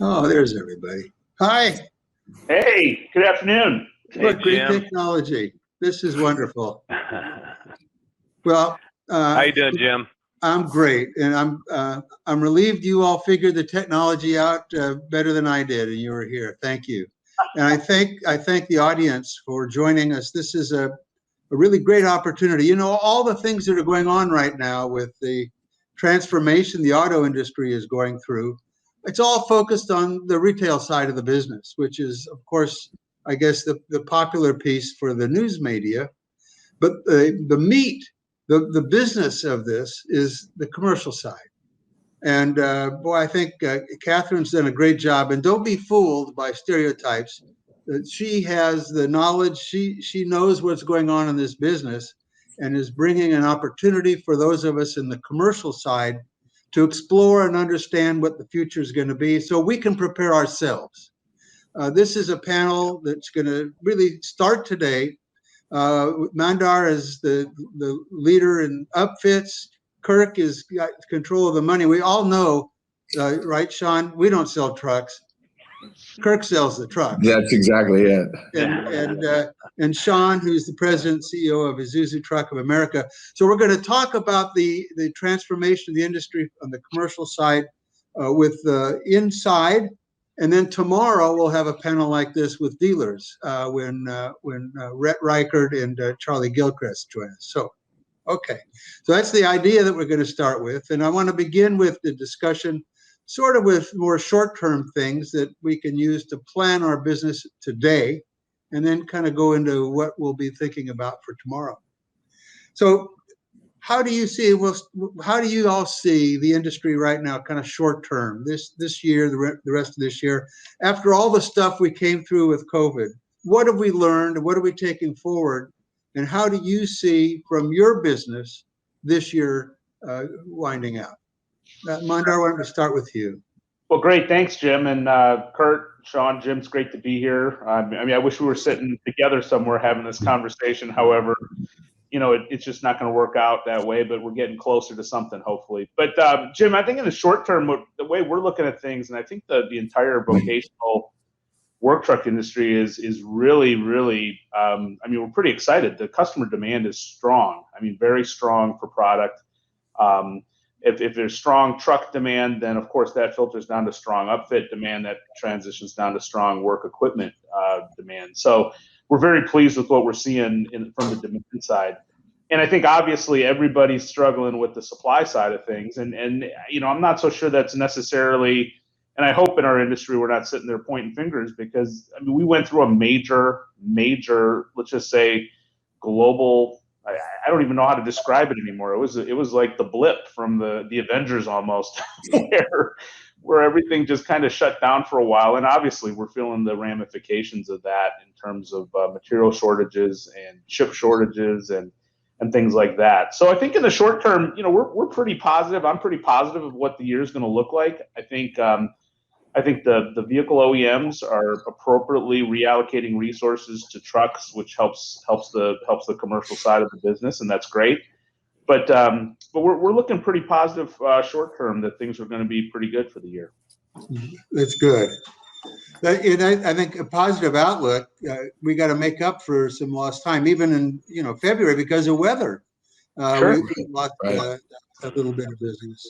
Oh, there's everybody. Hi. Hey, good afternoon. What great Jim. technology. This is wonderful. Well, How you doing, Jim? I'm great, and I'm relieved you all figured the technology out better than I did, and you were here. Thank you. And I thank the audience for joining us. This is a really great opportunity. You know, all the things that are going on right now with the transformation the auto industry is going through, it's all focused on the retail side of the business, which is, of course, I guess the popular piece for the news media. But the meat, the business of this is the commercial side. And boy, I think Catherine's done a great job. And don't be fooled by stereotypes. She has the knowledge. She knows what's going on in this business, and is bringing an opportunity for those of us in the commercial side to explore and understand what the future is going to be, so we can prepare ourselves. This is a panel that's going to really start today. Mandar is the leader in upfits. Kirk has got control of the money. We all know, right, Shaun? We don't sell trucks. Kirk sells the trucks. That's exactly it. And Shaun, who's the president and CEO of Isuzu Truck of America. So we're going to talk about the transformation of the industry on the commercial side with inside. And then tomorrow we'll have a panel like this with dealers when Rhett Reichert and Charlie Gilchrist join us. So, okay. So that's the idea that we're going to start with. And I want to begin with the discussion sort of with more short-term things that we can use to plan our business today, and then kind of go into what we'll be thinking about for tomorrow. So how do you all see the industry right now, kind of short term, this year, the rest of this year, after all the stuff we came through with COVID? What have we learned? What are we taking forward? And how do you see from your business this year winding out? Mandar, why don't we start with you? Well, great. Thanks, Jim. And Kurt, Shaun, Jim, it's great to be here. I mean, I wish we were sitting together somewhere having this conversation. However, you know, it's just not going to work out that way, but we're getting closer to something, hopefully. But Jim, I think in the short term, the way we're looking at things, and I think the entire vocational work truck industry is really, really, I mean, we're pretty excited. The customer demand is strong. I mean, very strong for product. If there's strong truck demand, then of course that filters down to strong upfit demand, that transitions down to strong work equipment demand. So we're very pleased with what we're seeing from the demand side. And I think obviously everybody's struggling with the supply side of things. And you know, I'm not so sure that's necessarily, and I hope in our industry we're not sitting there pointing fingers, because I mean, we went through a major, let's just say, global, I don't even know how to describe it anymore. It was like the blip from the Avengers almost, where everything just kind of shut down for a while. And obviously we're feeling the ramifications of that in terms of material shortages and chip shortages and things like that. So I think in the short term, you know, we're pretty positive. I'm pretty positive of what the year is going to look like. I think the vehicle OEMs are appropriately reallocating resources to trucks, which helps the commercial side of the business, and that's great. But we're looking pretty positive short term that things are going to be pretty good for the year. That's good. And I think a positive outlook. We got to make up for some lost time, even in February, because of weather. Sure. We lost a little bit of business.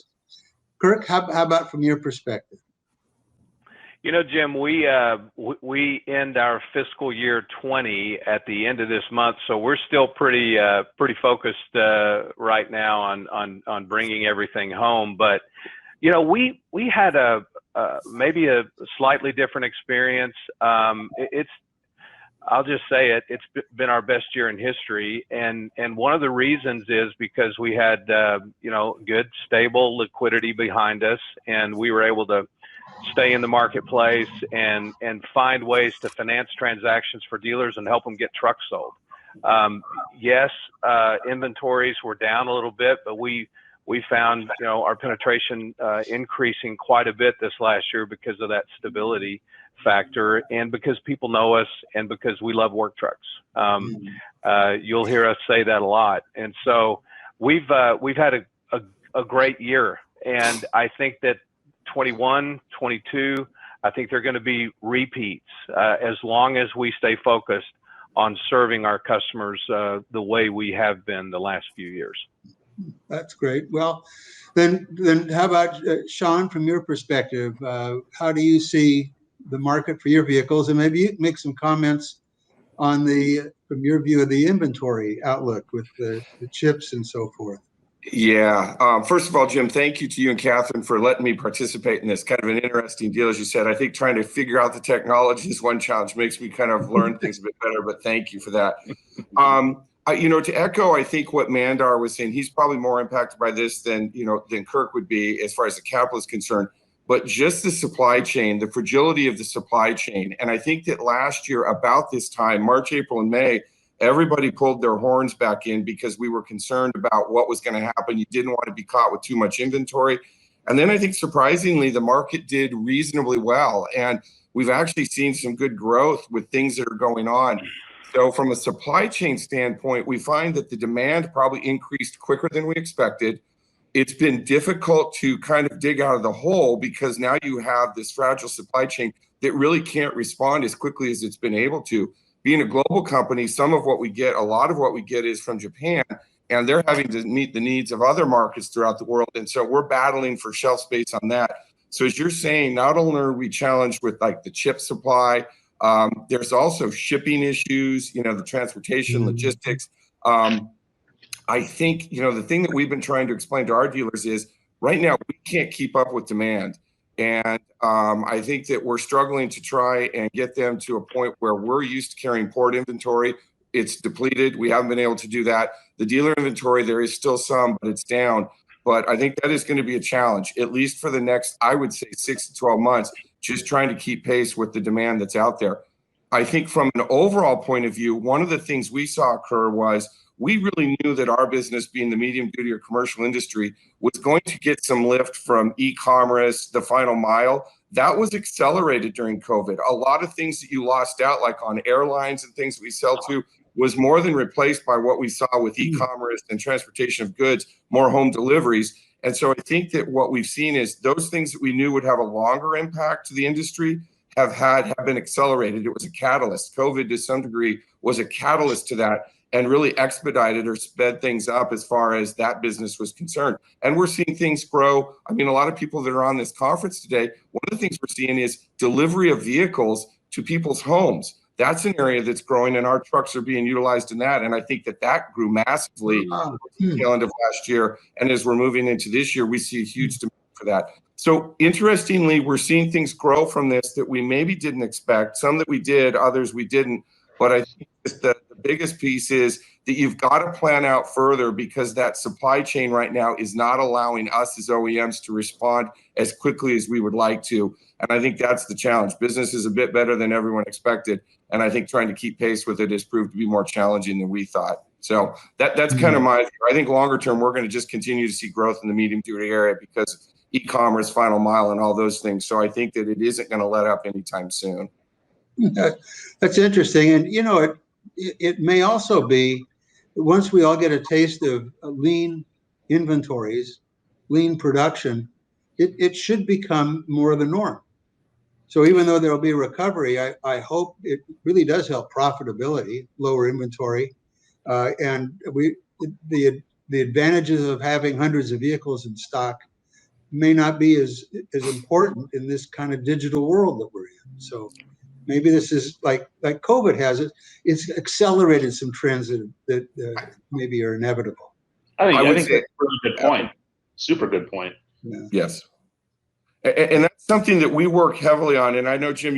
Kirk, how about from your perspective? You know, Jim, we end our fiscal year 20 at the end of this month, so we're still pretty focused right now on bringing everything home. But you know, we had maybe a slightly different experience. I'll just say it's been our best year in history, and one of the reasons is because we had good stable liquidity behind us, and we were able to stay in the marketplace and find ways to finance transactions for dealers and help them get trucks sold. Yes, inventories were down a little bit, but we found our penetration increasing quite a bit this last year because of that stability factor, and because people know us, and because we love work trucks. You'll hear us say that a lot, and so we've had a great year, and I think that 21, 22 I think they're going to be repeats as long as we stay focused on serving our customers the way we have been the last few years. That's great. Well, then how about Shaun, from your perspective, how do you see the market for your vehicles? And maybe you can make some comments on from your view of the inventory outlook with the chips and so forth. Yeah. First of all, Jim, thank you to you and Catherine for letting me participate in this kind of an interesting deal. As you said, I think trying to figure out the technology is one challenge, makes me kind of learn things a bit better, but thank you for that. To echo, I think what Mandar was saying, he's probably more impacted by this than Kirk would be as far as the capital is concerned, but just the supply chain, the fragility of the supply chain. And I think that last year about this time, March, April, and May, everybody pulled their horns back in because we were concerned about what was going to happen. You didn't want to be caught with too much inventory. And then I think surprisingly, the market did reasonably well. And we've actually seen some good growth with things that are going on. So from a supply chain standpoint, we find that the demand probably increased quicker than we expected. It's been difficult to kind of dig out of the hole because now you have this fragile supply chain that really can't respond as quickly as it's been able to. Being a global company, a lot of what we get is from Japan, and they're having to meet the needs of other markets throughout the world. And so we're battling for shelf space on that. So as you're saying, not only are we challenged with like the chip supply, there's also shipping issues, the transportation, logistics. I think, the thing that we've been trying to explain to our dealers is right now we can't keep up with demand. And I think that we're struggling to try and get them to a point where we're used to carrying port inventory. It's depleted. We haven't been able to do that. The dealer inventory, there is still some, but it's down. But I think that is going to be a challenge, at least for the next, I would say, 6 to 12 months, just trying to keep pace with the demand that's out there. I think from an overall point of view, one of the things we saw occur was we really knew that our business, being the medium duty or commercial industry, was going to get some lift from e-commerce, the final mile. That was accelerated during COVID. A lot of things that you lost out, like on airlines and things that we sell to, was more than replaced by what we saw with e-commerce and transportation of goods, more home deliveries. And so I think that what we've seen is those things that we knew would have a longer impact to the industry have been accelerated. It was a catalyst. COVID, to some degree, was a catalyst to that and really expedited or sped things up as far as that business was concerned. And we're seeing things grow. I mean, a lot of people that are on this conference today, one of the things we're seeing is delivery of vehicles to people's homes. That's an area that's growing, and our trucks are being utilized in that. And I think that grew massively at the tail end of last year. And as we're moving into this year, we see a huge demand for that. So interestingly, we're seeing things grow from this that we maybe didn't expect. Some that we did, others we didn't. But I think the biggest piece is that you've got to plan out further, because that supply chain right now is not allowing us as OEMs to respond as quickly as we would like to. And I think that's the challenge. Business is a bit better than everyone expected. And I think trying to keep pace with it has proved to be more challenging than we thought. So that's kind of my view. I think longer term, we're going to just continue to see growth in the medium duty area because of e-commerce, final mile, and all those things. So I think that it isn't going to let up anytime soon. That's interesting. And, it may also be once we all get a taste of lean inventories, lean production, it should become more of the norm. So even though there'll be a recovery, I hope it really does help profitability, lower inventory, and the advantages of having hundreds of vehicles in stock may not be as important in this kind of digital world that we're in. So maybe this is like COVID has it's accelerated some trends that maybe are inevitable. I think that's a really good point. Super good point. Yeah. Yes. And that's something that we work heavily on. And I know, Jim,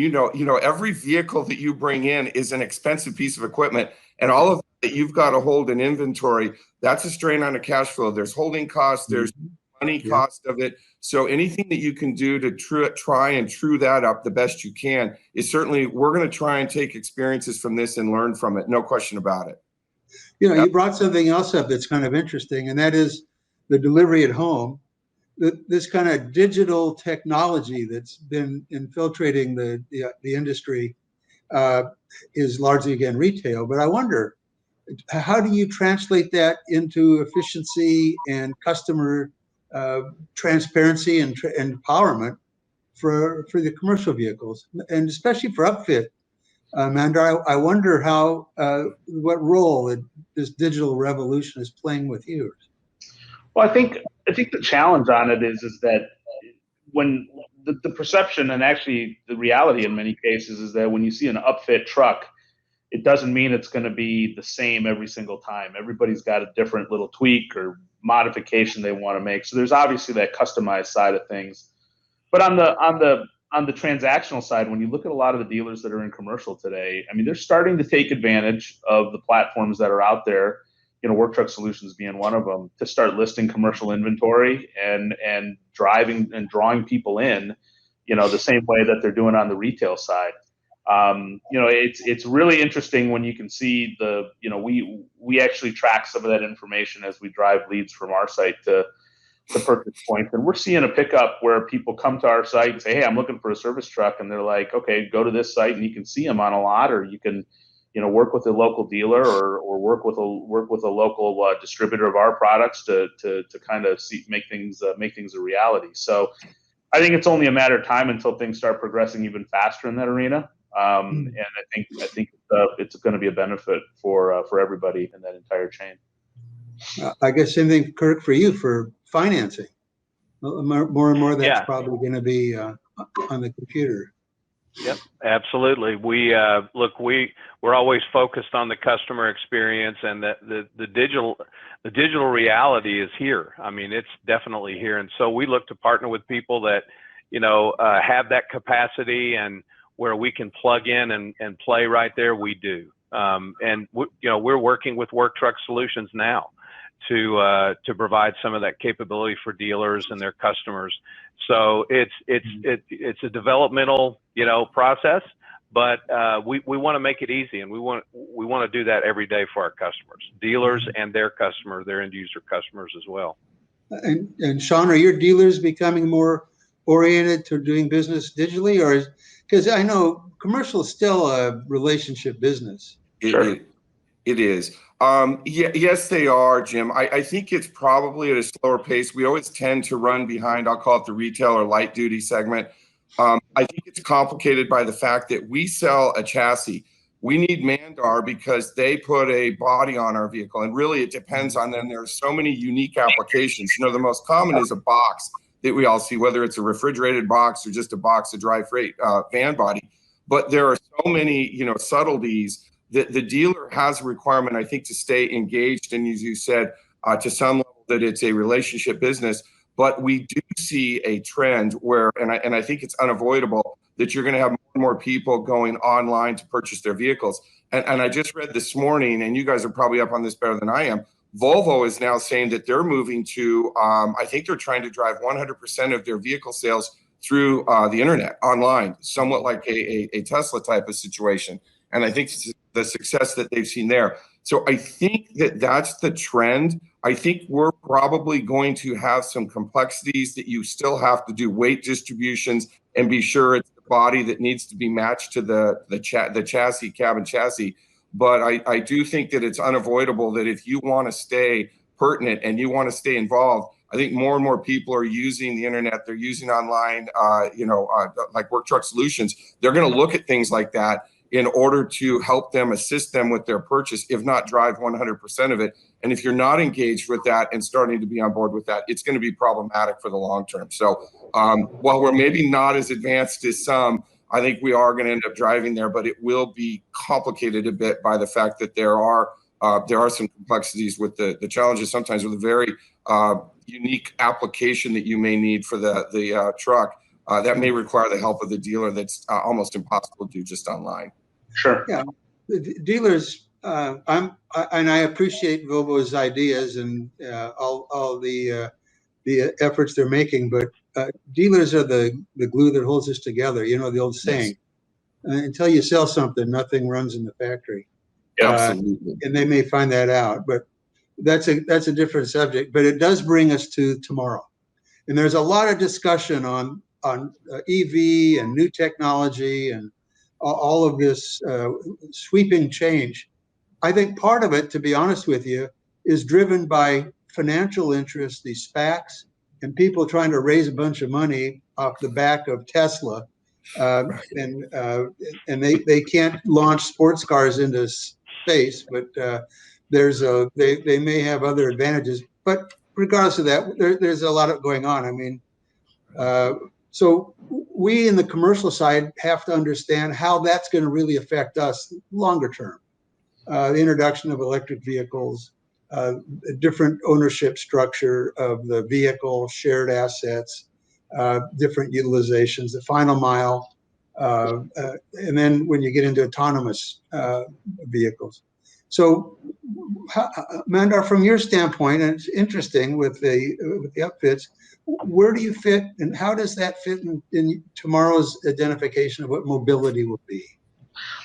every vehicle that you bring in is an expensive piece of equipment, and all of that you've got to hold in inventory. That's a strain on the cash flow. There's holding costs. There's money cost of it. So anything that you can do to try and true that up the best you can is certainly, we're going to try and take experiences from this and learn from it. No question about it. You brought something else up that's kind of interesting, and that is the delivery at home. This kind of digital technology that's been infiltrating the industry is largely, again, retail. But I wonder, how do you translate that into efficiency and customer transparency and empowerment for the commercial vehicles, and especially for upfit. Mandar, I wonder how what role this digital revolution is playing with you. Well, I think the challenge on it is that when the perception and actually the reality in many cases is that when you see an upfit truck, it doesn't mean it's going to be the same every single time. Everybody's got a different little tweak or modification they want to make. So there's obviously that customized side of things. But on the transactional side, when you look at a lot of the dealers that are in commercial today, I mean, they're starting to take advantage of the platforms that are out there, Work Truck Solutions being one of them, to start listing commercial inventory and driving and drawing people in, the same way that they're doing on the retail side. It's really interesting when you can see we actually track some of that information as we drive leads from our site to purchase points, and we're seeing a pickup where people come to our site and say, "Hey, I'm looking for a service truck," and they're like, "Okay, go to this site and you can see them on a lot, or you can, work with a local dealer or work with a local distributor of our products to kind of make things a reality." So I think it's only a matter of time until things start progressing even faster in that arena. And I think it's going to be a benefit for everybody in that entire chain. I guess same thing, Kirk, for you for financing. More and more, that's Yeah. probably going to be on the computer. Yep, absolutely. We're always focused on the customer experience, and that the digital reality is here. I mean, it's definitely here, and so we look to partner with people that have that capacity, and where we can plug in and play right there, we do. And we're working with Work Truck Solutions now to provide some of that capability for dealers and their customers. So it's a developmental process, but we want to make it easy, and we want to do that every day for our customers, dealers and their customers, their end user customers as well. And Shaun, are your dealers becoming more oriented to doing business digitally, or because I know commercial is still a relationship business? Sure. It is. Yes, they are, Jim. I think it's probably at a slower pace. We always tend to run behind, I'll call it the retail or light duty segment. I think it's complicated by the fact that we sell a chassis. We need Mandar because they put a body on our vehicle, and really it depends on them. There are so many unique applications. The most common is a box that we all see, whether it's a refrigerated box or just a box of dry freight van body. But there are so many, subtleties. The dealer has a requirement, I think, to stay engaged, and as you said, to some level, that it's a relationship business. But we do see a trend where, and I think it's unavoidable, that you're going to have more and more people going online to purchase their vehicles. And I just read this morning, and you guys are probably up on this better than I am, Volvo is now saying that they're moving to, I think they're trying to drive 100% of their vehicle sales through the internet, online, somewhat like a Tesla type of situation. And I think the success that they've seen there. So I think that's the trend. I think we're probably going to have some complexities that you still have to do weight distributions and be sure it's the body that needs to be matched to the chassis, cabin chassis. But I do think that it's unavoidable that if you want to stay pertinent and you want to stay involved, I think more and more people are using the internet. They're using online, like Work Truck Solutions. They're going to look at things like that in order to help them, assist them with their purchase, if not drive 100% of it. And if you're not engaged with that and starting to be on board with that, it's going to be problematic for the long term. So while we're maybe not as advanced as some, I think we are going to end up driving there, but it will be complicated a bit by the fact that there are some complexities with the challenges sometimes with a very unique application that you may need for the truck that may require the help of the dealer. That's almost impossible to do just online. Sure. Yeah, the dealers. I appreciate Volvo's ideas and all the efforts they're making, but dealers are the glue that holds us together. The old saying, yes. Until you sell something, nothing runs in the factory. Absolutely. And they may find that out, but that's a different subject. But it does bring us to tomorrow, and there's a lot of discussion on EV and new technology and all of this sweeping change. I think part of it, to be honest with you, is driven by financial interests, these SPACs and people trying to raise a bunch of money off the back of Tesla, and they can't launch sports cars into space, but they may have other advantages. But regardless of that, there's a lot of going on. I mean, so we in the commercial side have to understand how that's going to really affect us longer term. The introduction of electric vehicles, a different ownership structure of the vehicle, shared assets, different utilizations, the final mile, and then when you get into autonomous vehicles. So, Mandar, from your standpoint, and it's interesting with the upfits, where do you fit, and how does that fit in tomorrow's identification of what mobility will be?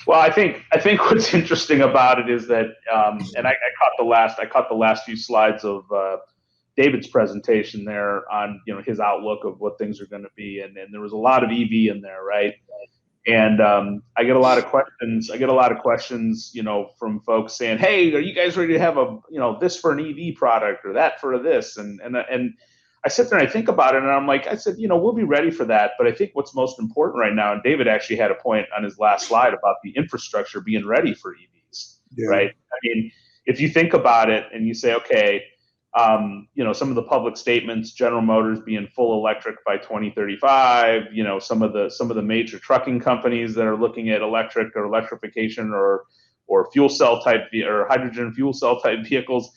Well, I think what's interesting about it is that, and I caught the last few slides of David's presentation there on his outlook of what things are going to be, and there was a lot of EV in there, right? And I get a lot of questions. From folks saying, "Hey, are you guys ready to have this for an EV product or that for this?" And I sit there and I think about it, and I'm like, I said, we'll be ready for that. But I think what's most important right now, and David actually had a point on his last slide about the infrastructure being ready for EVs, right? I mean, if you think about it and you say, okay, some of the public statements, General Motors being full electric by 2035, some of the major trucking companies that are looking at electric or electrification or fuel cell type or hydrogen fuel cell type vehicles.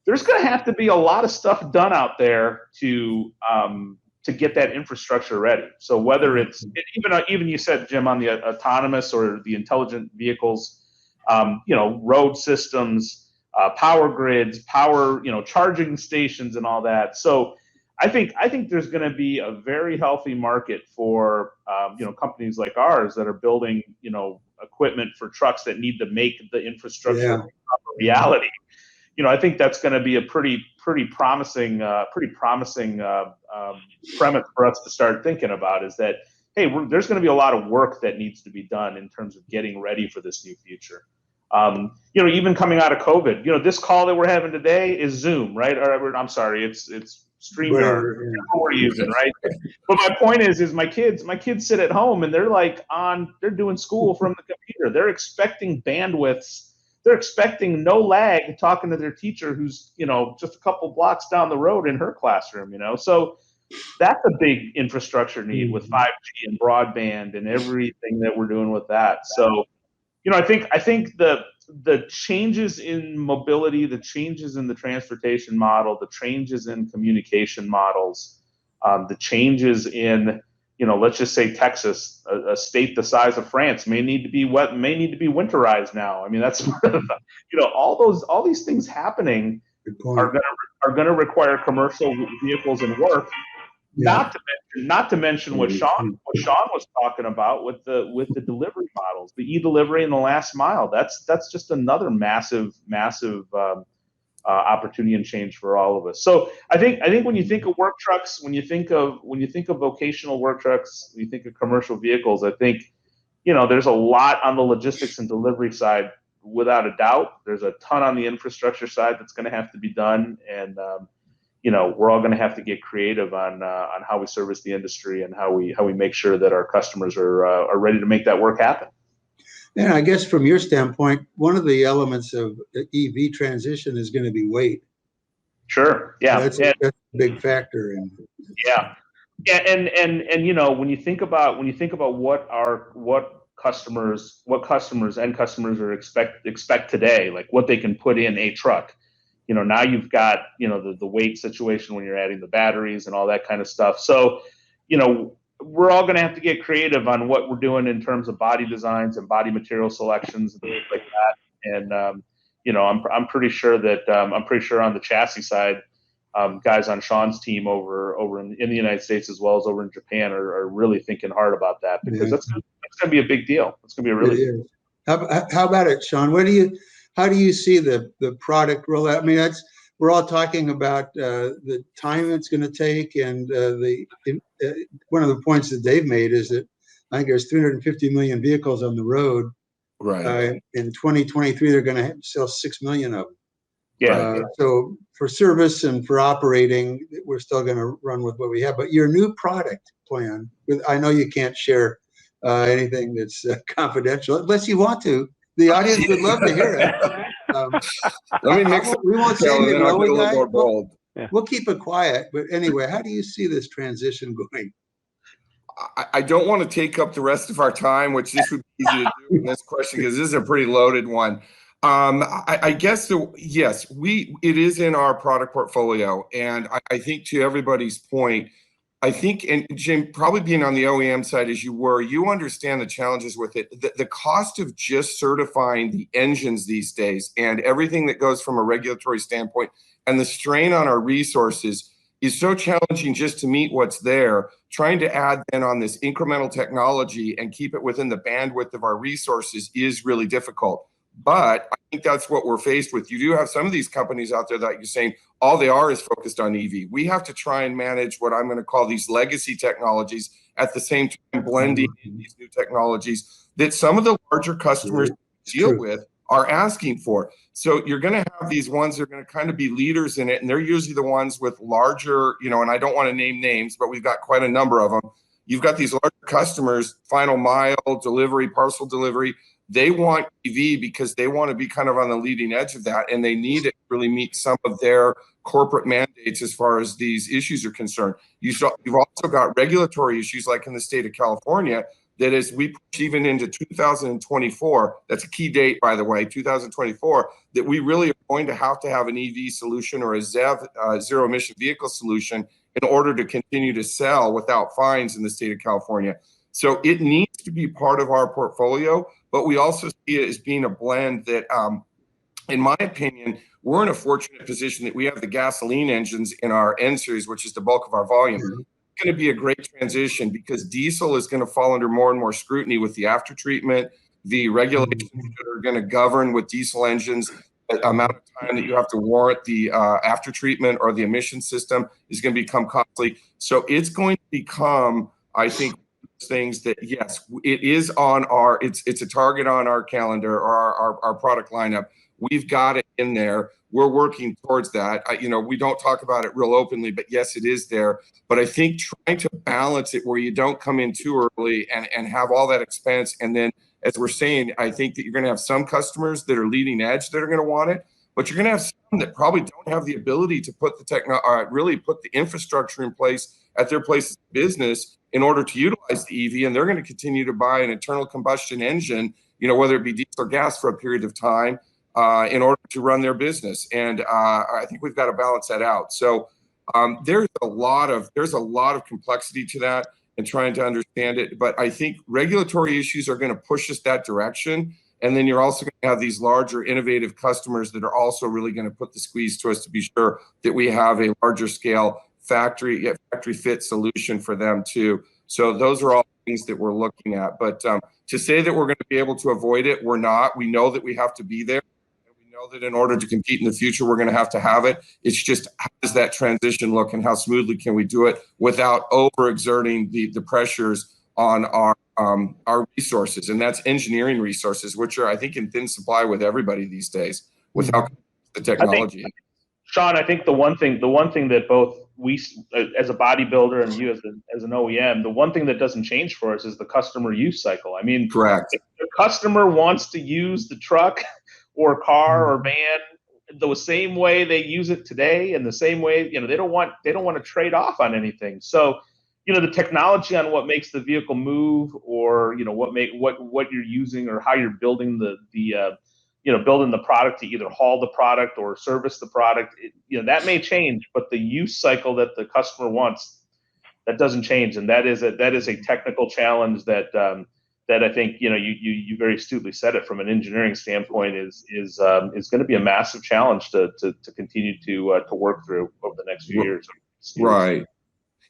There's going to have to be a lot of stuff done out there to get that infrastructure ready. So whether it's even you said, Jim, on the autonomous or the intelligent vehicles, road systems, power grids, charging stations, and all that. So I think there's going to be a very healthy market for companies like ours that are building equipment for trucks that need to make the infrastructure a reality. I think that's going to be a pretty promising premise for us to start thinking about, is that, hey, there's going to be a lot of work that needs to be done in terms of getting ready for this new future. Even coming out of COVID, this call that we're having today is Zoom, right? Or I'm sorry, it's StreamYard we're using, right? But my point is my kids sit at home and they're doing school from the computer. They're expecting bandwidths. They're expecting no lag talking to their teacher who's, just a couple blocks down the road in her classroom, So that's a big infrastructure need with 5G and broadband and everything that we're doing with that. So, I think the changes in mobility, the changes in the transportation model, the changes in communication models, the changes in, let's just say Texas, a state the size of France, may need to be winterized now. I mean, that's all these things happening are going to require commercial vehicles and work. Yeah. Not to mention what Shaun was talking about with the delivery models, the e-delivery and the last mile. That's just another massive opportunity and change for all of us. So I think when you think of work trucks, when you think of vocational work trucks, when you think of commercial vehicles, I think there's a lot on the logistics and delivery side, without a doubt. There's a ton on the infrastructure side that's going to have to be done, and we're all going to have to get creative on how we service the industry and how we make sure that our customers are ready to make that work happen. And I guess from your standpoint, one of the elements of the EV transition is going to be weight. Sure. Yeah. That's a big factor in. Yeah. Yeah. And when you think about what end customers are expect today, like what they can put in a truck. Now you've got, the weight situation when you're adding the batteries and all that kind of stuff. So, we're all going to have to get creative on what we're doing in terms of body designs and body material selections and things like that. And, I'm pretty sure on the chassis side, guys on Shaun's team over in the United States as well as over in Japan are really thinking hard about that, because that's going to be a big deal. It's going to be a really big deal. How about it, Shaun? How do you see the product rollout? I mean, we're all talking about the time it's going to take, and one of the points that they've made is that I think there's 350 million vehicles on the road. Right. In 2023, they're going to sell 6 million of them. Yeah. So for service and for operating, we're still going to run with what we have. But your new product plan, I know you can't share anything that's confidential, unless you want to. The audience would love to hear it. Let me mix it. We won't say And anything, then I'll will get a we, little guys? more bold. We'll keep it quiet. But anyway, how do you see this transition going? I don't want to take up the rest of our time, which this would be easy to do in this question because this is a pretty loaded one. I guess yes, it is in our product portfolio, and I think to everybody's point, I think, and Jim, probably being on the OEM side as you were, you understand the challenges with it. The cost of just certifying the engines these days and everything that goes from a regulatory standpoint and the strain on our resources is so challenging just to meet what's there. Trying to add then on this incremental technology and keep it within the bandwidth of our resources is really difficult. But I think that's what we're faced with. You do have some of these companies out there that you're saying all they are is focused on EV. We have to try and manage what I'm going to call these legacy technologies at the same time blending in these new technologies that some of the larger customers deal with are asking for. So you're going to have these ones that are going to kind of be leaders in it, and they're usually the ones with larger, and I don't want to name names, but we've got quite a number of them. You've got these larger customers, final mile delivery, parcel delivery. They want EV because they want to be kind of on the leading edge of that, and they need it to really meet some of their corporate mandates as far as these issues are concerned. You've also got regulatory issues like in the state of California that as we push even into 2024, that's a key date, by the way, 2024, that we really are going to have an EV solution or a ZEV, zero emission vehicle solution in order to continue to sell without fines in the state of California. So it needs to be part of our portfolio, but we also see it as being a blend that, in my opinion, we're in a fortunate position that we have the gasoline engines in our N series, which is the bulk of our volume. It's going to be a great transition because diesel is going to fall under more and more scrutiny with the after treatment, the regulations that are going to govern with diesel engines. The amount of time that you have to warrant the after treatment or the emission system is going to become costly. So it's going to become, I think, things that yes, it is on our, it's a target on our calendar or our product lineup. We've got it in there. We're working towards that. We don't talk about it real openly, but yes, it is there. But I think trying to balance it where you don't come in too early and have all that expense. And then, as we're saying, I think that you're going to have some customers that are leading edge that are going to want it, but you're going to have some that probably don't have the ability to put really put the infrastructure in place at their place of business in order to utilize the EV, and they're going to continue to buy an internal combustion engine, whether it be diesel or gas for a period of time, in order to run their business. And I think we've got to balance that out. So there's a lot of complexity to that and trying to understand it. But I think regulatory issues are going to push us that direction. And then you're also going to have these larger innovative customers that are also really going to put the squeeze to us to be sure that we have a larger scale factory fit solution for them too. So those are all things that we're looking at. But to say that we're going to be able to avoid it, we're not. We know that we have to be there. And we know that in order to compete in the future, we're going to have it. It's just, how does that transition look and how smoothly can we do it without overexerting the pressures on our resources? And that's engineering resources, which are, I think, in thin supply with everybody these days without the technology. Shaun, I think the one thing that both we, as a bodybuilder, and you as an OEM, the one thing that doesn't change for us is the customer use cycle. I mean, correct. If the customer wants to use the truck or car or van the same way they use it today, and the same way, they don't want to trade off on anything. So, the technology on what makes the vehicle move, or what you're using, or how you're building building the product to either haul the product or service the product, that may change, but the use cycle that the customer wants, that doesn't change. And that is a technical challenge that I think, you very astutely said it, from an engineering standpoint, is going to be a massive challenge to continue to work through over the next few years. Right.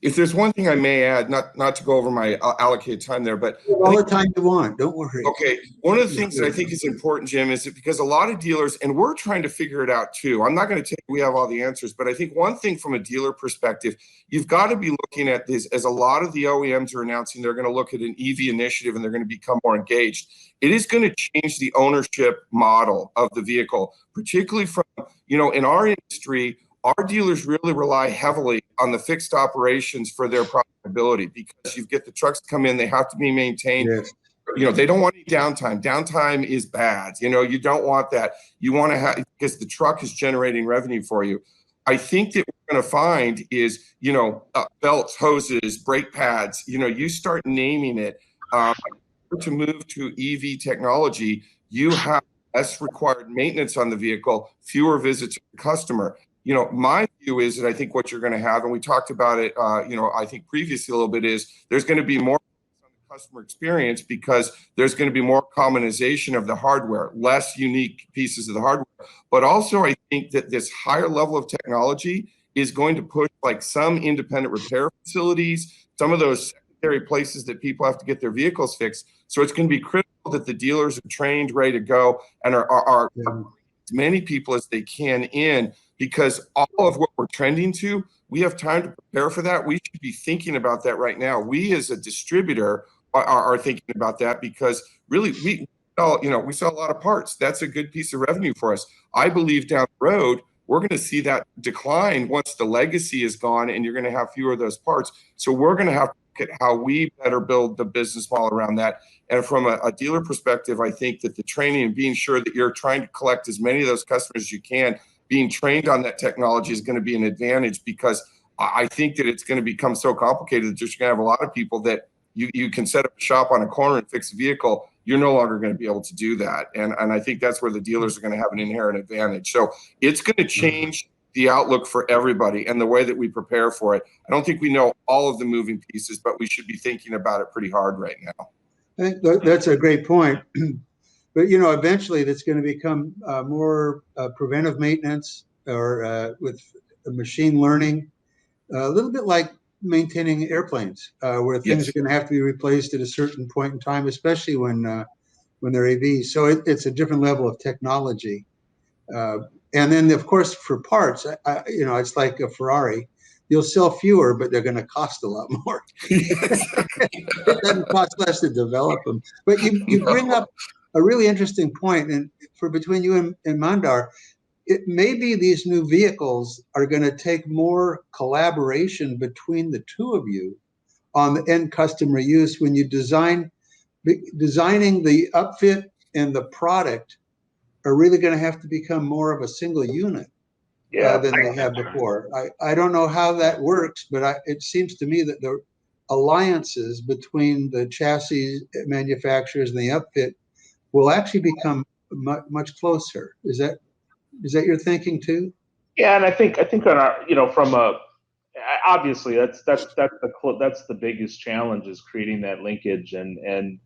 If there's one thing I may add, not to go over my allocated time there, but All the time you want, don't worry. okay, one of the things that I think is important, Jim, is that because a lot of dealers, and we're trying to figure it out too. I'm not going to tell you we have all the answers, but I think one thing from a dealer perspective, you've got to be looking at this as a lot of the OEMs are announcing they're going to look at an EV initiative and they're going to become more engaged. It is going to change the ownership model of the vehicle, particularly from, in our industry, our dealers really rely heavily on the fixed operations for their profitability because you get the trucks come in, they have to be maintained. Yes. They don't want any downtime. Downtime is bad. You don't want that. You want to have, because the truck is generating revenue for you. I think that what we're going to find is, belts, hoses, brake pads, you start naming it. To move to EV technology, you have less required maintenance on the vehicle, fewer visits to the customer. My view is that I think what you're going to have, and we talked about it, I think previously a little bit, is there's going to be more on the customer experience because there's going to be more commonization of the hardware, less unique pieces of the hardware. But also, I think that this higher level of technology is going to push like some independent repair facilities, some of those secondary places that people have to get their vehicles fixed. So it's going to be critical that the dealers are trained, ready to go, and are as many people as they can in, because all of what we're trending to, we have time to prepare for that. We should be thinking about that right now. We as a distributor are thinking about that because really we sell a lot of parts. That's a good piece of revenue for us. I believe down the road, we're going to see that decline once the legacy is gone and you're going to have fewer of those parts. So we're going to have to look at how we better build the business model around that. And from a dealer perspective, I think that the training and being sure that you're trying to collect as many of those customers as you can, being trained on that technology is going to be an advantage, because I think that it's going to become so complicated that you're going to have a lot of people that you can set up a shop on a corner and fix a vehicle. You're no longer going to be able to do that. And I think that's where the dealers are going to have an inherent advantage. So it's going to change the outlook for everybody and the way that we prepare for it. I don't think we know all of the moving pieces, but we should be thinking about it pretty hard right now. I think that's a great point. But, eventually that's going to become more preventive maintenance or with machine learning, a little bit like maintaining airplanes, where things are going to have to be replaced at a certain point in time, especially when they're AVs. So it's a different level of technology. And then, of course, for parts, it's like a Ferrari. You'll sell fewer, but they're going to cost a lot more. It doesn't cost less to develop them. But you bring up a really interesting point, and for between you and Mandar, it may be these new vehicles are going to take more collaboration between the two of you on the end customer use when you designing the upfit and the product are really going to have to become more of a single unit than they have before. I don't know how that works, but it seems to me that the alliances between the chassis manufacturers and the upfit will actually become much closer. Is that your thinking too? Yeah, and I think on our, from a, obviously that's the biggest challenge, is creating that linkage, and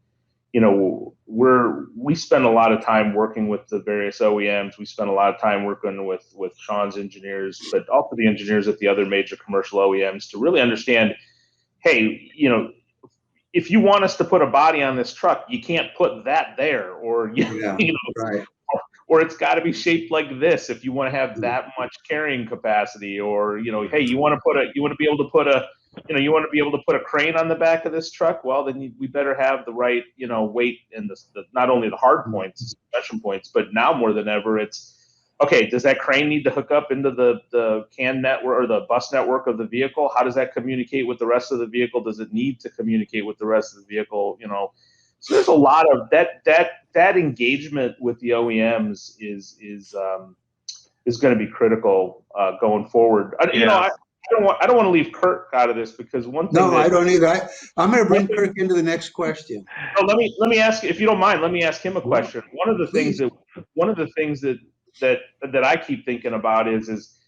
we spend a lot of time working with the various OEMs. We spend a lot of time working with Shaun's engineers, but also the engineers at the other major commercial OEMs to really understand, hey, if you want us to put a body on this truck, you can't put that there, or right. Or it's got to be shaped like this if you want to have that much carrying capacity, or hey, you want to be able to put a crane on the back of this truck. Well, then we better have the right weight and the not only the hard points, the suspension points, but now more than ever, it's okay. Does that crane need to hook up into the CAN network or the bus network of the vehicle? How does that communicate with the rest of the vehicle? Does it need to communicate with the rest of the vehicle? So there's a lot of that engagement with the OEMs is going to be critical going forward. I don't want to leave Kirk out of this, because one thing. No, I don't either. I'm going to bring Kirk into the next question. Oh, let me ask, if you don't mind, let me ask him a question. One of the things that I keep thinking about is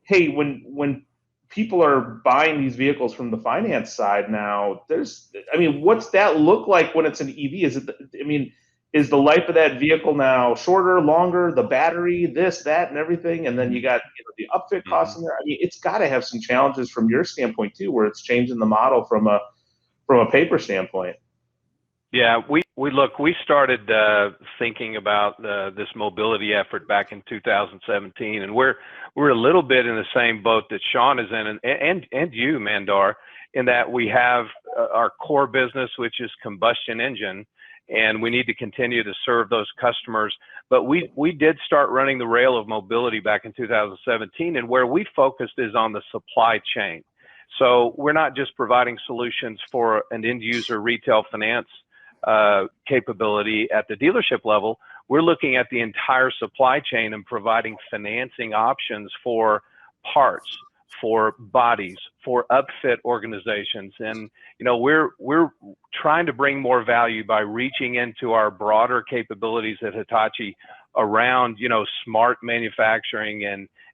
hey, when people are buying these vehicles from the finance side now, what's that look like when it's an EV? is the life of that vehicle now shorter, longer, the battery, this, that, and everything, and then you got the upfit costs in there. I mean, it's got to have some challenges from your standpoint too, where it's changing the model from a paper standpoint. Yeah, we started thinking about this mobility effort back in 2017, and we're a little bit in the same boat that Shaun is in, and you, Mandar, in that we have our core business, which is combustion engine, and we need to continue to serve those customers. But we did start running the rail of mobility back in 2017, and where we focused is on the supply chain. So we're not just providing solutions for an end user retail finance capability at the dealership level. We're looking at the entire supply chain and providing financing options for parts, for bodies, for upfit organizations. And we're trying to bring more value by reaching into our broader capabilities at Hitachi around smart manufacturing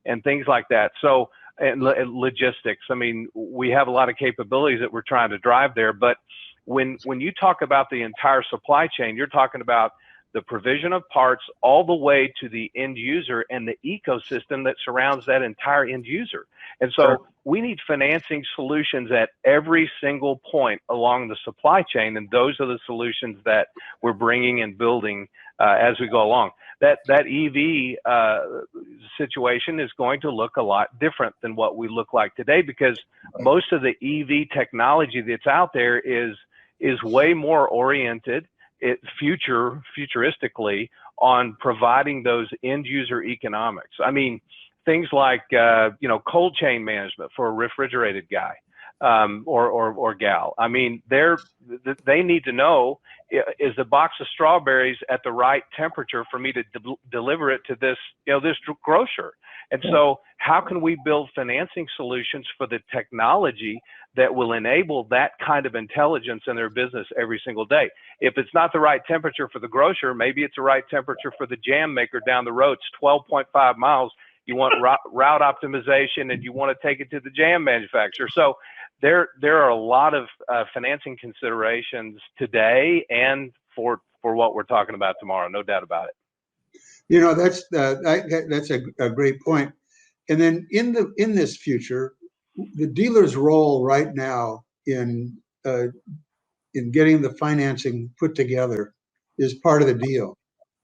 and things like that. So and logistics. I mean, we have a lot of capabilities that we're trying to drive there, but when you talk about the entire supply chain, you're talking about the provision of parts all the way to the end user and the ecosystem that surrounds that entire end user. And so we need financing solutions at every single point along the supply chain, and those are the solutions that we're bringing and building as we go along. That EV situation is going to look a lot different than what we look like today, because most of the EV technology that's out there is way more oriented futuristically on providing those end user economics. I mean, things like cold chain management for a refrigerated guy or gal. I mean, they need to know, is the box of strawberries at the right temperature for me to deliver it to this grocer? And so how can we build financing solutions for the technology that will enable that kind of intelligence in their business every single day? If it's not the right temperature for the grocer, maybe it's the right temperature for the jam maker down the road. It's 12.5 miles. You want route optimization, and you want to take it to the jam manufacturer. So there are a lot of financing considerations today and for what we're talking about tomorrow. No doubt about it. That's a great point. And then in this future, the dealer's role right now in getting the financing put together is part of the deal.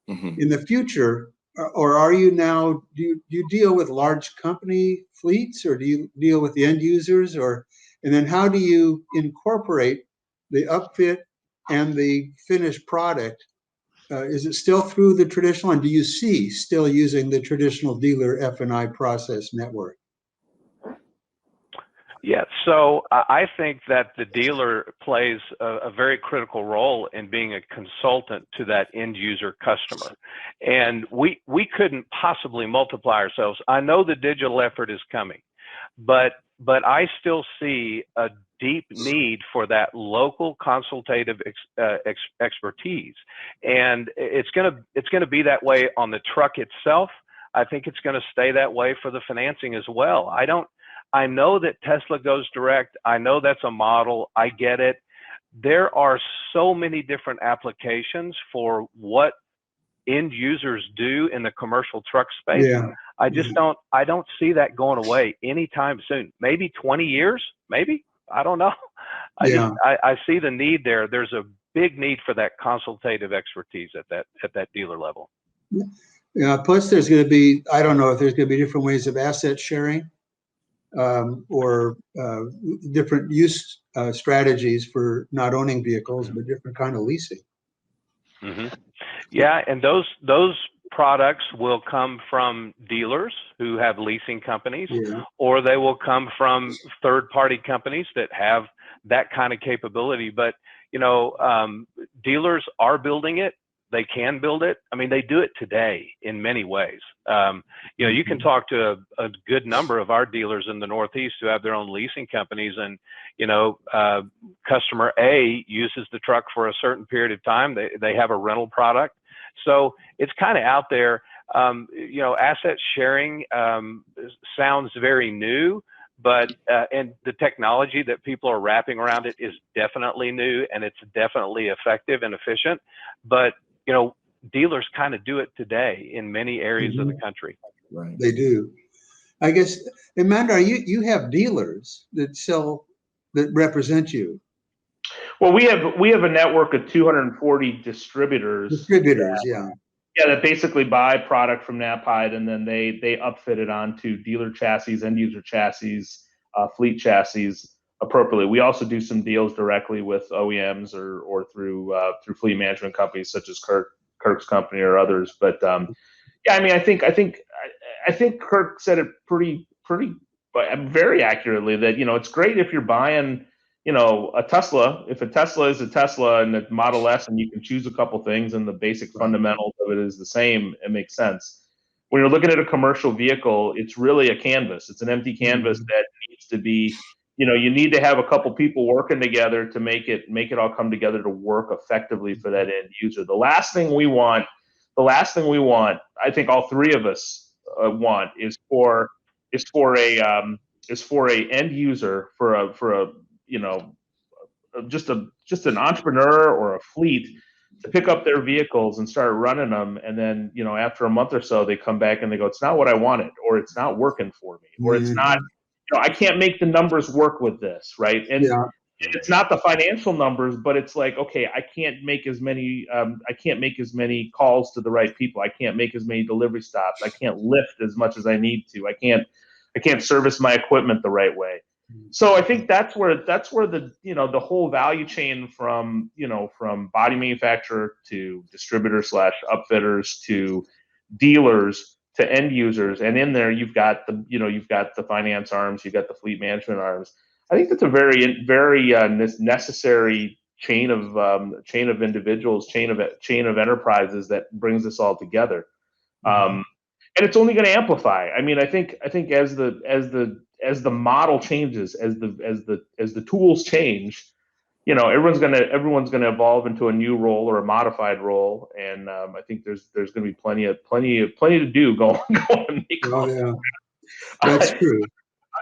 Mm-hmm. In the future, or are you now? Do you deal with large company fleets, or do you deal with the end users, and then how do you incorporate the upfit and the finished product? Is it still through the traditional, and do you see still using the traditional dealer F&I process network? Yeah, so I think that the dealer plays a very critical role in being a consultant to that end user customer. And we couldn't possibly multiply ourselves. I know the digital effort is coming, but I still see a deep need for that local consultative expertise. And it's gonna be that way on the truck itself. I think it's gonna stay that way for the financing as well. I know that Tesla goes direct. I know that's a model. I get it. There are so many different applications for what end users do in the commercial truck space. Yeah. I don't see that going away anytime soon. Maybe 20 years, maybe. I don't know. I see the need there. There's a big need for that consultative expertise at that dealer level. Yeah. Plus, there's going to be, I don't know if there's going to be different ways of asset sharing. Or different use strategies for not owning vehicles, but different kind of leasing. Mm-hmm. Yeah, and those products will come from dealers who have leasing companies, or they will come from third-party companies that have that kind of capability. But dealers are building it. They can build it. I mean, they do it today in many ways. You can talk to a good number of our dealers in the Northeast who have their own leasing companies, and customer A uses the truck for a certain period of time. They have a rental product, so it's kind of out there. Asset sharing sounds very new, but and the technology that people are wrapping around it is definitely new, and it's definitely effective and efficient. But you know, dealers kind of do it today in many areas of the country. Right. They do. I guess, and Mandar, you have dealers that represent you. Well, we have a network of 240 distributors. Distributors, yeah. Yeah, that basically buy product from Knapheide, and then they upfit it onto dealer chassis, end user chassis, fleet chassis appropriately. We also do some deals directly with OEMs or through fleet management companies such as Kirk's company or others. But yeah, I mean, I think Kirk said it pretty very accurately that, you know, it's great if you're buying, you know, a Tesla. If a Tesla is a Tesla and a Model S, and you can choose a couple things and the basic fundamentals of it is the same, it makes sense. When you're looking at a commercial vehicle, it's really a canvas. It's an empty canvas that needs to be, you know, you need to have a couple people working together to make it all come together to work effectively for that end user. The last thing we want, I think all three of us want, is for a end user, for a you know, just an entrepreneur or a fleet to pick up their vehicles and start running them, and then, you know, after a month or so they come back and they go, it's not what I wanted, or it's not working for me, or it's not, you know, I can't make the numbers work with this, right? And it's not the financial numbers, but it's like, okay, I can't make as many calls to the right people. I can't make as many delivery stops. I can't lift as much as I need to. I can't service my equipment the right way. So I think that's where the, you know, the whole value chain from body manufacturer to distributor / upfitters to dealers to end users, and in there you've got the finance arms, you've got the fleet management arms. I think that's a very necessary chain of individuals, chain of enterprises that brings us all together. And it's only going to amplify. I mean, I think as the model changes, as the tools change, you know, everyone's gonna evolve into a new role or a modified role, and I think there's going to be plenty to do going. Oh yeah, that's true.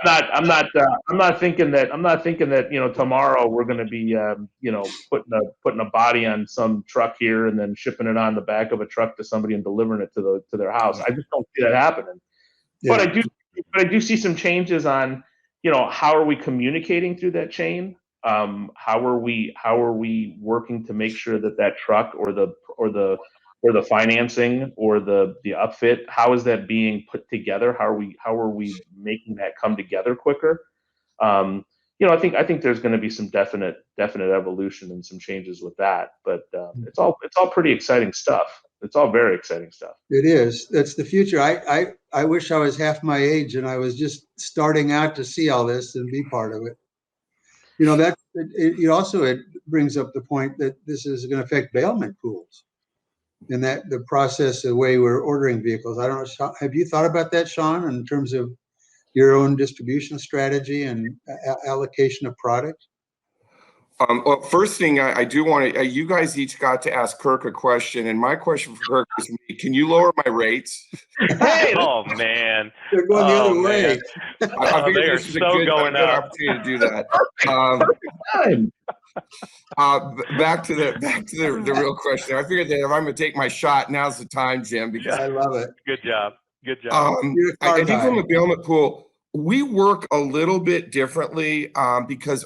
I'm not thinking that, you know, tomorrow we're going to be you know, putting a body on some truck here and then shipping it on the back of a truck to somebody and delivering it to their house. I just don't see that happening. Yeah. But I do see some changes on, you know, how are we communicating through that chain? How are we working to make sure that truck or the financing or the upfit, how is that being put together? How are we making that come together quicker? You know, I think there's going to be some definite evolution and some changes with that. But it's all pretty exciting stuff. It's all very exciting stuff. It is. That's the future. I wish I was half my age and I was just starting out to see all this and be part of it. You know, that it brings up the point that this is going to affect bailment pools, and that the process, the way we're ordering vehicles. I don't know. Have you thought about that, Shaun, in terms of your own distribution strategy and allocation of product? Well, first thing I do want to, you guys each got to ask Kirk a question, and my question for Kirk is, can you lower my rates? Hey, oh man, they're going the other way. I figured this is a good opportunity to do that. Back to the real question. I figured that if I'm going to take my shot, now's the time, Jim. Because I love it. Good job. I think from a bailment pool, we work a little bit differently because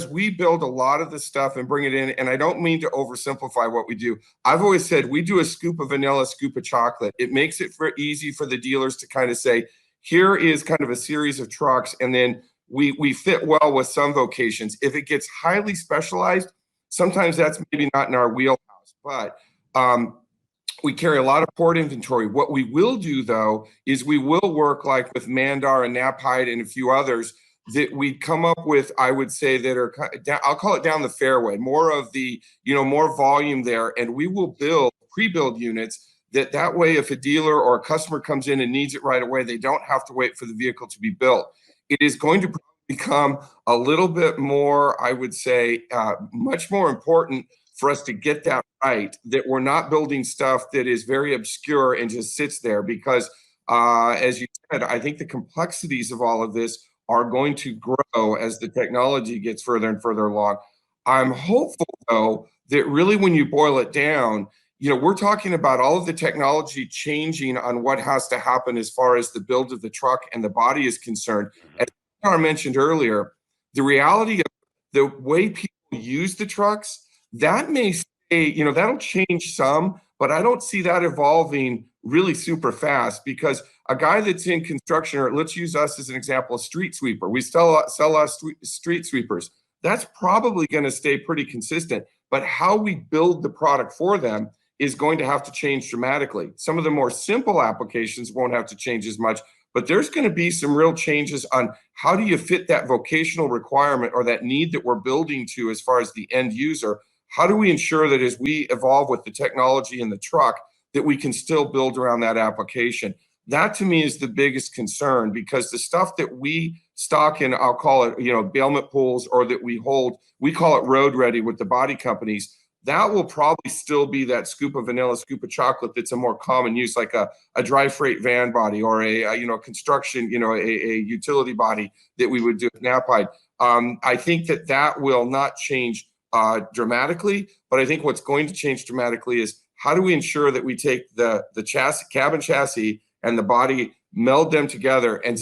we build a lot of the stuff and bring it in. And I don't mean to oversimplify what we do. I've always said we do a scoop of vanilla, scoop of chocolate. It makes it easy for the dealers to kind of say, here is kind of a series of trucks, and then we fit well with some vocations. If it gets highly specialized, sometimes that's maybe not in our wheelhouse, but we carry a lot of port inventory. What we will do, though, is we will work like with Mandar and Knapheide and a few others that we come up with, I would say, that are, I'll call it down the fairway, more of the, you know, more volume there. And we will pre-build units that way, if a dealer or a customer comes in and needs it right away, they don't have to wait for the vehicle to be built. It is going to become a little bit more, I would say, much more important for us to get that right, that we're not building stuff that is very obscure and just sits there, because as you said, I think the complexities of all of this are going to grow as the technology gets further and further along. I'm hopeful, though, that really, when you boil it down, we're talking about all of the technology changing on what has to happen as far as the build of the truck and the body is concerned. As I mentioned earlier, the reality of the way people use the trucks, that may stay, that'll change some, but I don't see that evolving really super fast, because a guy that's in construction, or let's use us as an example, a street sweeper. We sell a lot of street sweepers. That's probably going to stay pretty consistent, but how we build the product for them is going to have to change dramatically. Some of the more simple applications won't have to change as much, but there's going to be some real changes on how do you fit that vocational requirement or that need that we're building to as far as the end user. How do we ensure that as we evolve with the technology in the truck, that we can still build around that application? That to me is the biggest concern, because the stuff that we stock in, I'll call it, bailment pools, or that we hold, we call it road ready with the body companies. That will probably still be that scoop of vanilla, scoop of chocolate that's a more common use, like a dry freight van body, or a construction, a utility body that we would do with Knapheide. I think that will not change dramatically, but I think what's going to change dramatically is how do we ensure that we take the chassis, cabin chassis, and the body, meld them together and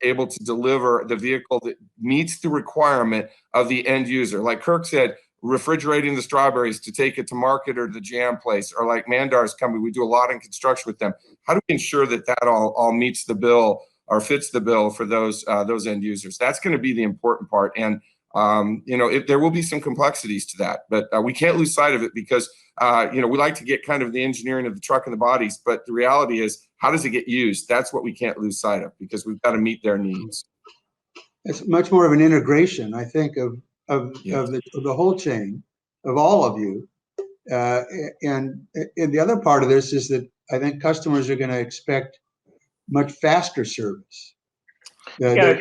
able to deliver the vehicle that meets the requirement of the end user. Like Kirk said, refrigerating the strawberries to take it to market or the jam place, or like Mandar's company, we do a lot in construction with them. How do we ensure that all meets the bill or fits the bill for those end users? That's going to be the important part. And there will be some complexities to that, but we can't lose sight of it, because we like to get kind of the engineering of the truck and the bodies, but the reality is, how does it get used? That's what we can't lose sight of, because we've got to meet their needs. It's much more of an integration, I think, of the whole chain of all of you. And the other part of this is that I think customers are going to expect much faster service. I think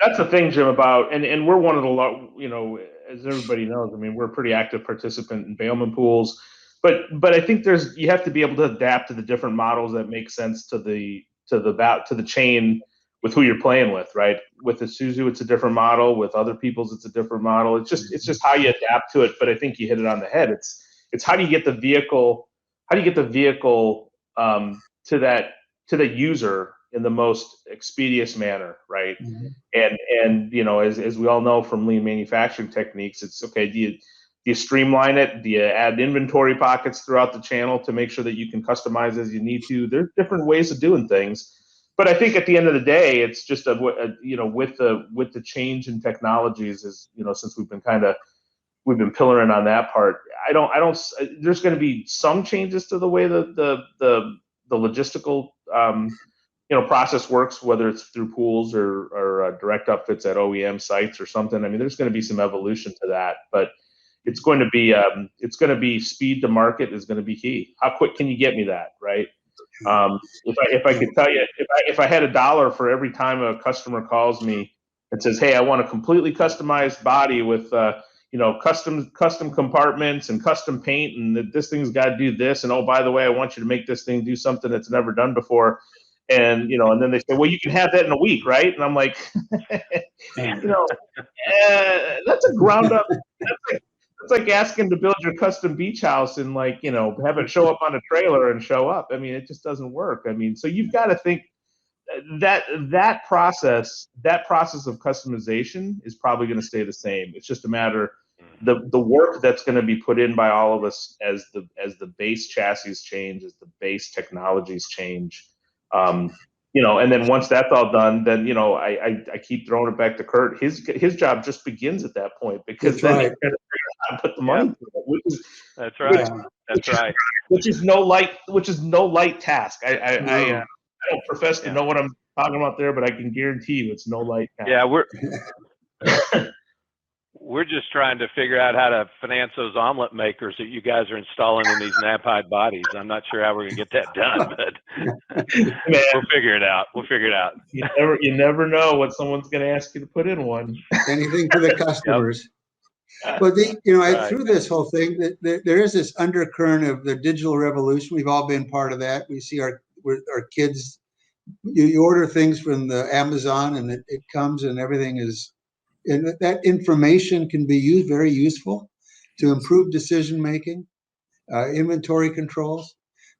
that's the thing, Jim, about, and we're one of the, as everybody knows, I mean, we're a pretty active participant in bailment pools, but I think you have to be able to adapt to the different models that make sense to the chain with who you're playing with, right? With Isuzu, it's a different model. With other people's, it's a different model. It's just how you adapt to it. But I think you hit it on the head. It's how do you get the vehicle to the user in the most expeditious manner, right? Mm-hmm. And as we all know from lean manufacturing techniques, it's okay. Do you streamline it? Do you add inventory pockets throughout the channel to make sure that you can customize as you need to? There's different ways of doing things. But I think at the end of the day, it's just with the change in technologies, is since we've been pillaring on that part. I don't. There's going to be some changes to the way the logistical process works, whether it's through pools or direct upfits at OEM sites or something. I mean, there's going to be some evolution to that, but it's going to be speed to market is going to be key. How quick can you get me that, right? If I could tell you, if I had $1 for every time a customer calls me and says, "Hey, I want a completely customized body with custom compartments and custom paint, and this thing's got to do this, and oh, by the way, I want you to make this thing do something that's never done before," and then they say, "Well, you can have that in a week, right?" And I'm like, that's a ground up. It's like asking to build your custom beach house and have it show up on a trailer and show up. I mean, it just doesn't work. I mean, so you've got to think that process of customization is probably going to stay the same. It's just a matter the work that's going to be put in by all of us as the base chassis change, as the base technologies change. And then once that's all done, then I keep throwing it back to Kurt. His job just begins at that point, because then he's got to figure out how to put the money into it. That's right. That's right. Which is no light task. I don't profess to know what I'm talking about there, but I can guarantee you it's no light task. Yeah, we're just trying to figure out how to finance those omelet makers that you guys are installing in these Knapheide bodies. I'm not sure how we're going to get that done, but we'll figure it out. You never know what someone's going to ask you to put in one. Anything for the customers. Yep. But through this whole thing, there is this undercurrent of the digital revolution. We've all been part of that. We see our kids. You order things from the Amazon, and it comes, and everything is And that information can be used, very useful, to improve decision-making, inventory controls.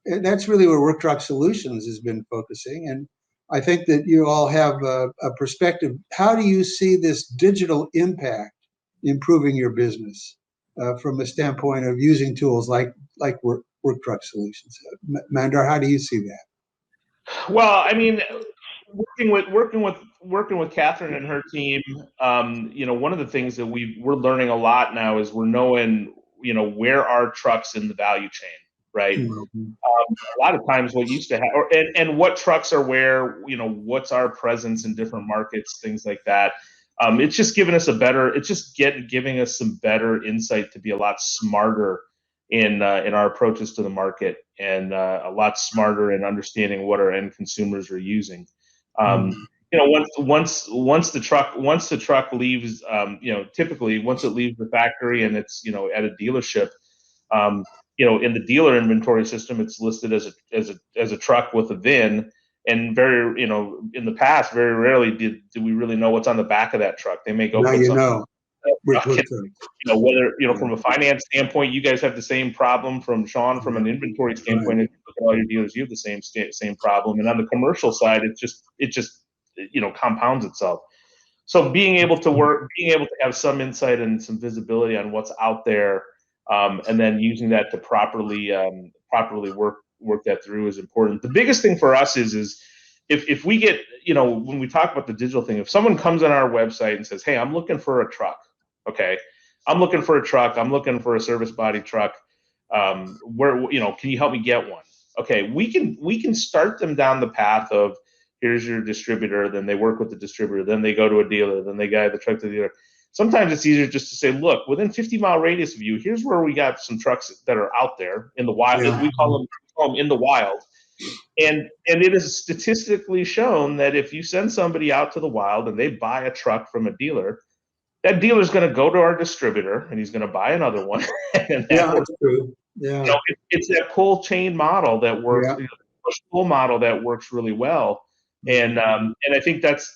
And that's really where Work Truck Solutions has been focusing. And I think that you all have a perspective. How do you see this digital impact improving your business from a standpoint of using tools like Work Truck Solutions? Mandar, how do you see that? Well, I mean, working with Catherine and her team, one of the things that we're learning a lot now is we're knowing, where are trucks in the value chain, right? Mm-hmm. A lot of times what used to have, and what trucks are where, what's our presence in different markets, things like that. It's just giving us giving us some better insight to be a lot smarter in our approaches to the market, and a lot smarter in understanding what our end consumers are using. Once the truck leaves, typically once it leaves the factory and it's at a dealership, in the dealer inventory system, it's listed as a truck with a VIN. And in the past, very rarely did we really know what's on the back of that truck. They may go put something. Whether from a finance standpoint, you guys have the same problem. From Shaun, from an inventory standpoint, if you look at all your dealers, you have the same problem. And on the commercial side, it just compounds itself. So being able to have some insight and some visibility on what's out there, and then using that to properly work that through is important. The biggest thing for us is if we get, when we talk about the digital thing, if someone comes on our website and says, hey, I'm looking for a truck. Okay, I'm looking for a truck. I'm looking for a service body truck. Can you help me get one? Okay, we can start them down the path of, here's your distributor. Then they work with the distributor. Then they go to a dealer. Then they guide the truck to the dealer. Sometimes it's easier just to say, look, within 50-mile radius of you, here's where we got some trucks that are out there in the wild. Yeah. We call them in the wild. And it is statistically shown that if you send somebody out to the wild and they buy a truck from a dealer, that dealer's going to go to our distributor and he's going to buy another one. And that's true. Yeah, it's that pull chain model that works. Yeah. Push-pull model that works really well. And I think that's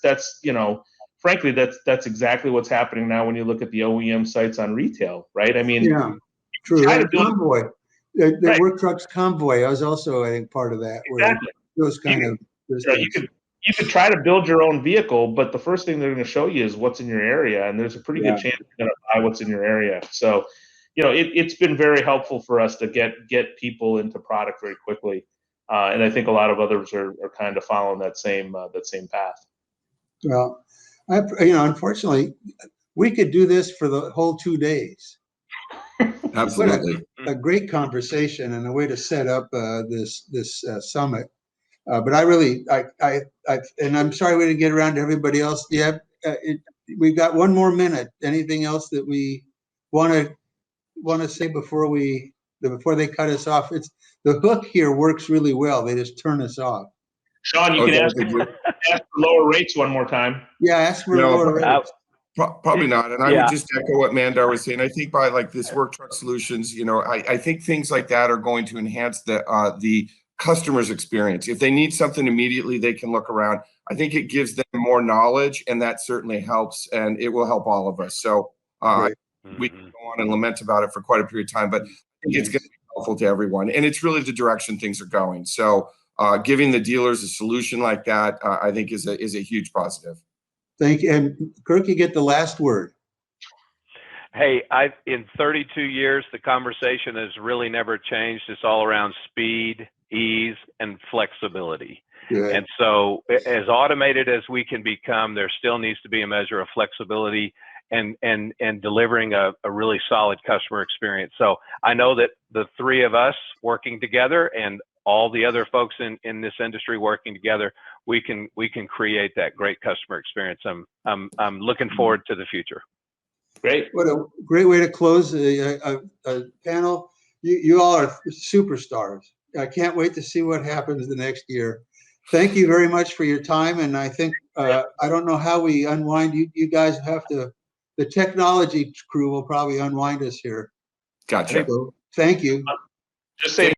frankly, that's exactly what's happening now when you look at the OEM sites on retail, right? I mean, yeah, true. Convoy, the Work Trucks Convoy. I was also, I think, part of that. Exactly. Those kind of. You could try to build your own vehicle, but the first thing they're going to show you is what's in your area, and there's a pretty good chance you're going to buy what's in your area. So, it's been very helpful for us to get people into product very quickly, and I think a lot of others are kind of following that same path. Well, unfortunately, we could do this for the whole 2 days. Absolutely. A great conversation and a way to set up this summit. But and I'm sorry we didn't get around to everybody else. Yeah, we've got 1 more minute. Anything else that we want to say before they cut us off? It's the hook here works really well. They just turn us off. Shaun, you can ask for lower rates one more time. Yeah, ask for lower rates. Probably not. And I would just echo what Mandar was saying. I think by this Work Truck Solutions, I think things like that are going to enhance the customer's experience. If they need something immediately, they can look around. I think it gives them more knowledge, and that certainly helps, and it will help all of us. So we can go on and lament about it for quite a period of time, but I think it's going to be helpful to everyone. And it's really the direction things are going. So giving the dealers a solution like that, I think is a huge positive. Thank you. And Kirk, you get the last word. Hey, in 32 years, the conversation has really never changed. It's all around speed, ease, and flexibility. Good. And so as automated as we can become, there still needs to be a measure of flexibility and delivering a really solid customer experience. So I know that the 3 of us working together and all the other folks in this industry working together, we can create that great customer experience. I'm looking forward to the future. Great. What a great way to close a panel. You all are superstars. I can't wait to see what happens the next year. Thank you very much for your time. And I think, I don't know how we unwind. You guys have to, the technology crew will probably unwind us here. Gotcha. So, thank you. Just say